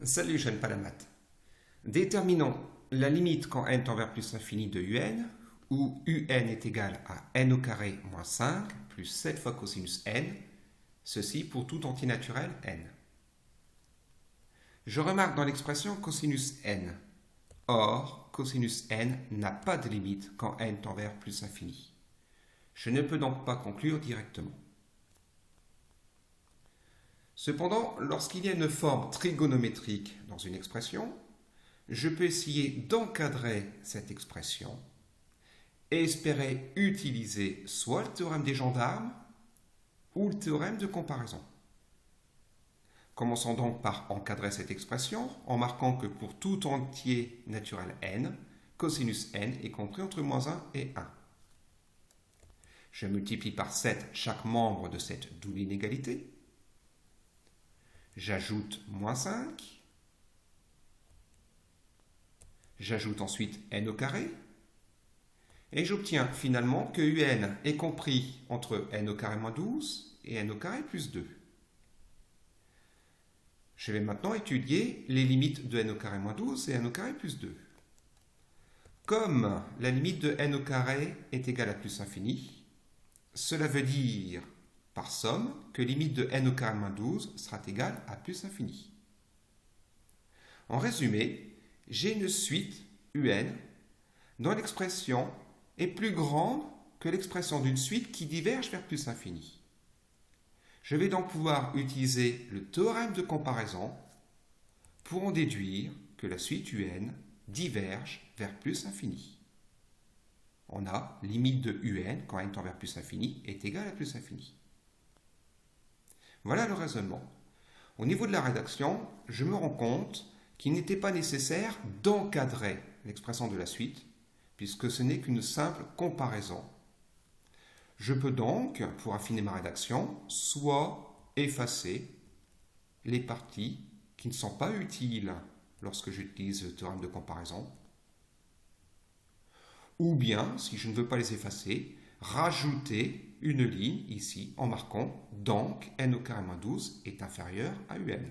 Salut, je n'aime pas la maths. Déterminons la limite quand n tend vers plus l'infini de un, où un est égal à n au carré moins 5 plus 7 fois cosinus n, ceci pour tout entier naturel n. Je remarque dans l'expression cosinus n. Or, cosinus n n'a pas de limite quand n tend vers plus l'infini. Je ne peux donc pas conclure directement. Cependant, lorsqu'il y a une forme trigonométrique dans une expression, je peux essayer d'encadrer cette expression et espérer utiliser soit le théorème des gendarmes ou le théorème de comparaison. Commençons donc par encadrer cette expression en marquant que pour tout entier naturel n, cosinus n est compris entre moins 1 et 1. Je multiplie par 7 chaque membre de cette double inégalité. J'ajoute moins 5. J'ajoute ensuite n au carré. Et j'obtiens finalement que un est compris entre n au carré moins 12 et n au carré plus 2. Je vais maintenant étudier les limites de n au carré moins 12 et n au carré plus 2. Comme la limite de n au carré est égale à plus infini, cela veut dire par somme que limite de n au carré moins 12 sera égale à plus infini. En résumé, j'ai une suite un dont l'expression est plus grande que l'expression d'une suite qui diverge vers plus infini. Je vais donc pouvoir utiliser le théorème de comparaison pour en déduire que la suite un diverge vers plus infini. On a limite de un quand n tend vers plus infini est égale à plus infini. Voilà le raisonnement. Au niveau de la rédaction, je me rends compte qu'il n'était pas nécessaire d'encadrer l'expression de la suite, puisque ce n'est qu'une simple comparaison. Je peux donc, pour affiner ma rédaction, soit effacer les parties qui ne sont pas utiles lorsque j'utilise le théorème de comparaison, ou bien, si je ne veux pas les effacer, rajouter une ligne ici en marquant donc n au carré moins 12 est inférieur à un.